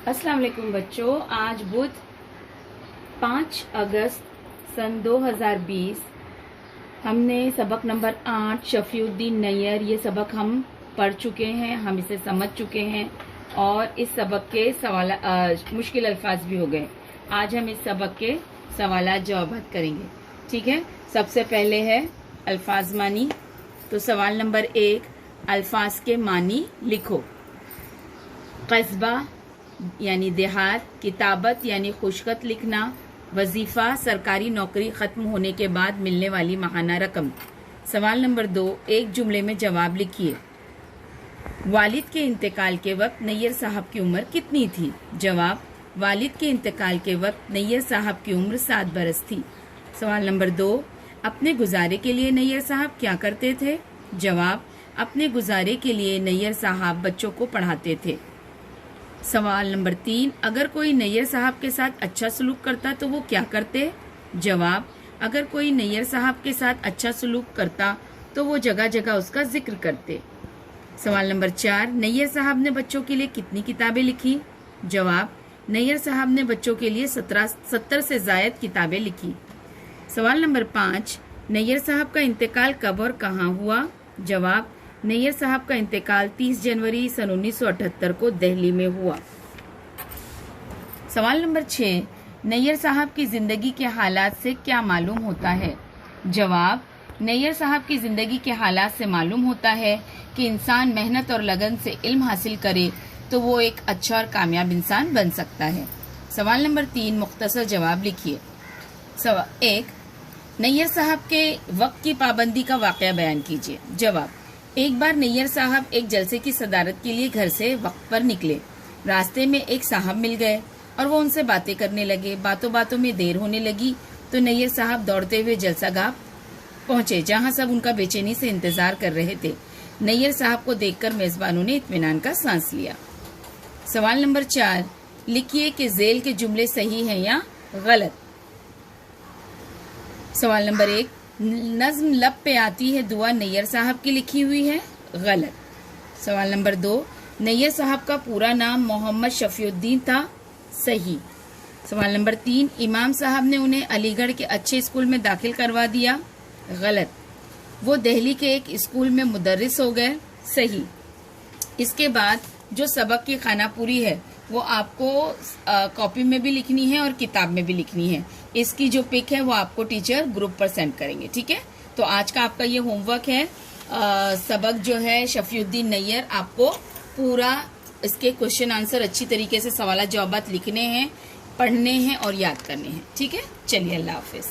अस्सलाम वालेकुम बच्चों। आज बुध 5 अगस्त सन 2020 हमने सबक नंबर 8 शफीउद्दीन नैयर ये सबक हम पढ़ चुके हैं, हम इसे समझ चुके हैं और इस सबक के सवाल मुश्किल अल्फाज भी हो गए। आज हम इस सबक के सवालात जवाबात करेंगे। ठीक है, सबसे पहले है अल्फाज मानी। तो सवाल नंबर 1, अल्फाज के मानी लिखो। कस्बा यानी देहात, किताबत यानी खुशखत लिखना, वजीफा सरकारी नौकरी खत्म होने के बाद मिलने वाली माहाना रकम। सवाल नंबर 2, एक जुमले में जवाब लिखिए। वालिद के इंतकाल के वक्त नैयर साहब की उम्र कितनी थी? जवाब, वालिद के इंतकाल के वक्त नैयर साहब की उम्र 7 बरस थी। सवाल नंबर 2, अपने गुजारे के लिए नैयर साहब क्या करते थे? जवाब, अपने गुजारे के लिए नैयर साहब बच्चों को पढ़ाते थे। सवाल नंबर 3, अगर कोई नैयर साहब के साथ अच्छा सलूक करता तो वो क्या करते? जवाब, अगर कोई नैयर साहब के साथ अच्छा सलूक करता तो वो जगह जगह उसका जिक्र करते। सवाल नंबर 4, नैयर साहब ने बच्चों के लिए कितनी किताबें लिखी? जवाब, नैयर साहब ने बच्चों के लिए 70 से ज़ायद किताबें लिखी। सवाल नंबर 5, नैयर साहब का इंतकाल कब और कहाँ हुआ? जवाब, नैयर साहब का इंतकाल 30 जनवरी सन 1978 को दिल्ली में हुआ। सवाल नंबर 6, नैयर साहब की जिंदगी के हालात से क्या मालूम होता है? जवाब, नैयर साहब की जिंदगी के हालात से मालूम होता है कि इंसान मेहनत और लगन से इल्म हासिल करे तो वो एक अच्छा और कामयाब इंसान बन सकता है। सवाल नंबर 3, मुख्तसर जवाब लिखिए। सवाल 1, नैयर साहब के वक्त की पाबंदी का वाकया बयान कीजिए। जवाब, एक बार नैयर साहब एक जलसे की सदारत के लिए घर से वक्त पर निकले। रास्ते में एक साहब मिल गए और वो उनसे बातें करने लगे। बातों बातों में देर होने लगी तो नैयर साहब दौड़ते हुए जलसागाह पहुंचे, जहां सब उनका बेचैनी से इंतजार कर रहे थे। नैयर साहब को देखकर मेजबानों ने इत्मीनान का सांस लिया। सवाल नंबर 4, लिखिए कि झेल के जुमले सही हैं या गलत। सवाल नंबर 1, नज्म लब पे आती है दुआ नैयर साहब की लिखी हुई है, गलत। सवाल नंबर 2, नैयर साहब का पूरा नाम मोहम्मद शफीउद्दीन था, सही। सवाल नंबर 3, इमाम साहब ने उन्हें अलीगढ़ के अच्छे स्कूल में दाखिल करवा दिया, गलत। वो दिल्ली के एक स्कूल में मुदर्रिस हो गए, सही। इसके बाद जो सबक की खानापुरी है वो आपको कॉपी में भी लिखनी है और किताब में भी लिखनी है। इसकी जो पिक है वो आपको टीचर ग्रुप पर सेंड करेंगे। ठीक है, तो आज का आपका ये होमवर्क है। सबक जो है शफीउद्दीन नैयर, आपको पूरा इसके क्वेश्चन आंसर अच्छी तरीके से सवाल जवाबात लिखने हैं, पढ़ने हैं और याद करने हैं। ठीक है, चलिए अल्लाह हाफिज।